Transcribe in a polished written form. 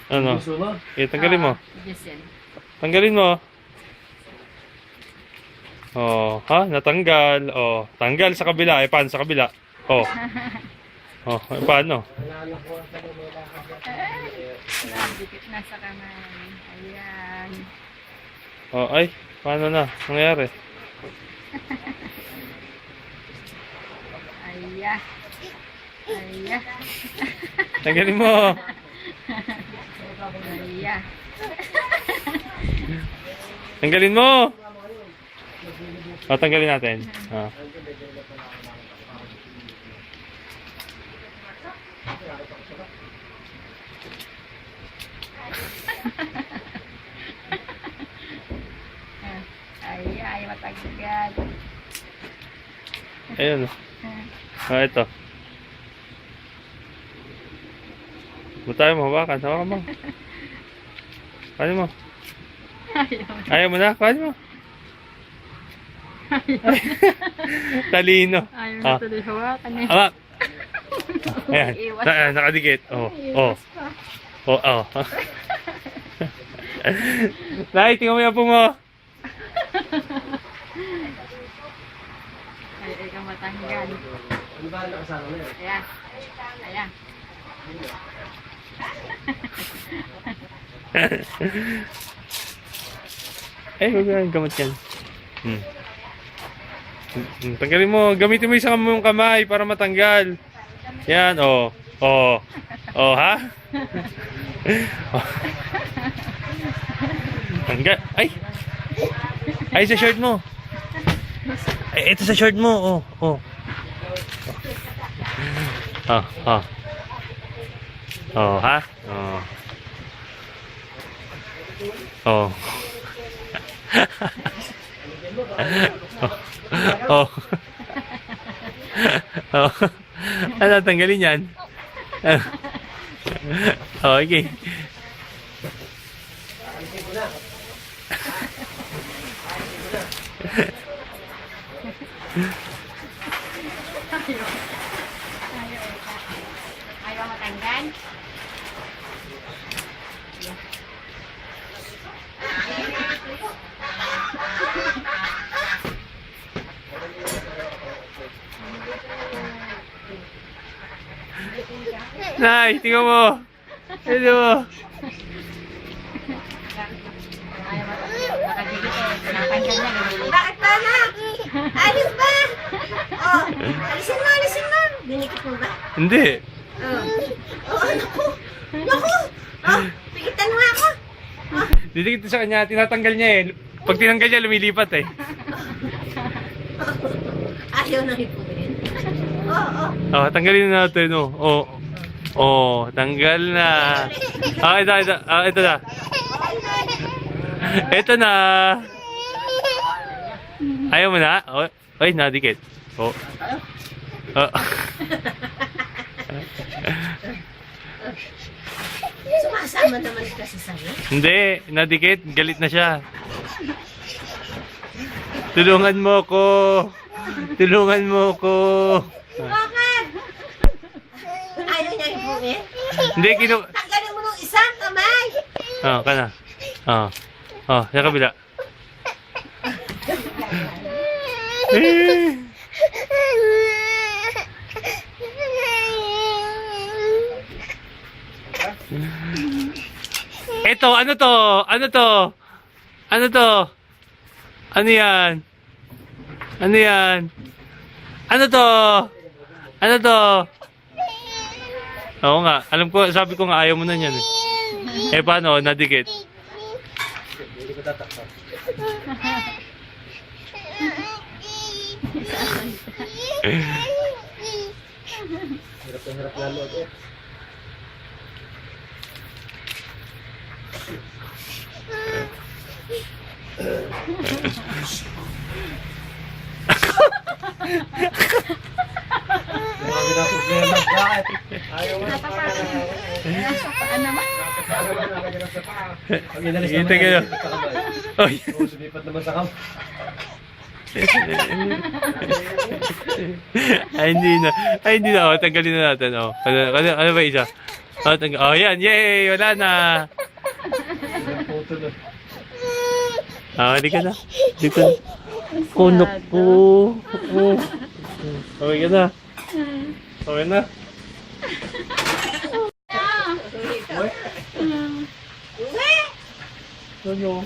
Ano? Tanggalin mo. Giselle. Tanggalin mo. Oh, ha? Natanggal. Oh, tanggal sa kabila. Eh, paano sa kabila? Oh. Oh, paano? Dikit na sa kamay. Ayan. Oh, ay. Paano na? Nangyari? Ayan. Ayan. Tanggalin mo. Ayan. Tanggalin mo. Oh, tanggalin natin. Oh. Ay, matagad. Ayun. Ah, ito. Tayo mo, hawakan. Hawakan mo. Kaya mo. Ayaw mo na? Kaya mo. Talino. Ayaw na tuloy hawakan eh. Hawak. Ayan. Nakadikit. Oh. Oh. Oh. Oh. Nay, tingnan mo yung apo mo. Ay, ikaw matanggal. Ayan. Ayan. Eh, huwag yan. Gamot yan. Tanggalin mo. Gamitin mo isang mong kamay para matanggal. Yan, oh. Oh. Oh, ha? Oh. Tanggal. Ay! Ay, sa shirt mo. Ay, ito sa shirt mo. Oh, oh. Oh, oh. Oh, ha? Oh. Oh. Oh. Oh. Ano, tanggalin yan? Oh, okay. Ayaw matanggal. Nay, tingnan mo. Tingnan mo. Ayaw matanggal. Nakadikit eh. Tinatanggal na. Bakit ba, anak? Ayos ba? Oh, alisin mo, alisin mo. Dinikit mo ba? Hindi. Oh, oh, naku. Naku. Oh, pigitan mo nga ako. Didikit sa kanya, tinatanggal niya eh. Pag tinanggal niya, lumilipat eh. Ayaw na hipuin. Oh, oh. Oh, tanggalin na natin, oh. Oh, oh, tanggal na. Ah, ito, ito. Ah, ito na. Ito na. Ayaw mo na? Oh, ay, nadikit. Oh. Oh. Sumasama naman kasi sa'yo. Hindi, nadikit. Galit na siya. Tulungan mo ko. Tulungan mo ko. Bakit? Ayaw niya hipuin? Hindi, Tanggalin mo nung isang kamay. Oh, kana. Oh. Oh, sa kabila. Ito, ano to? Ano to? Ano to? Ano yan? Ano yan? Ano to? Ano to? Oo nga, alam ko, sabi ko nga ayaw mo na yan eh. Eh paano, nadikit? Hirap lalo ako. Marami na problema. Bakit? Ayaw mo na Nasapaan naman. Pag inalis Kita kayo. Oy. Oo, sumipat naman sa kamay. Ay, hindi na. Ay, hindi na. O, tanggalin na natin. O, ano ba isa? O, o, yan. Yay! Wala na. Puto na. Hindi ka na. Hindi ka na. Kunok po. Okay ka na. Okay na. Uwi! Ano?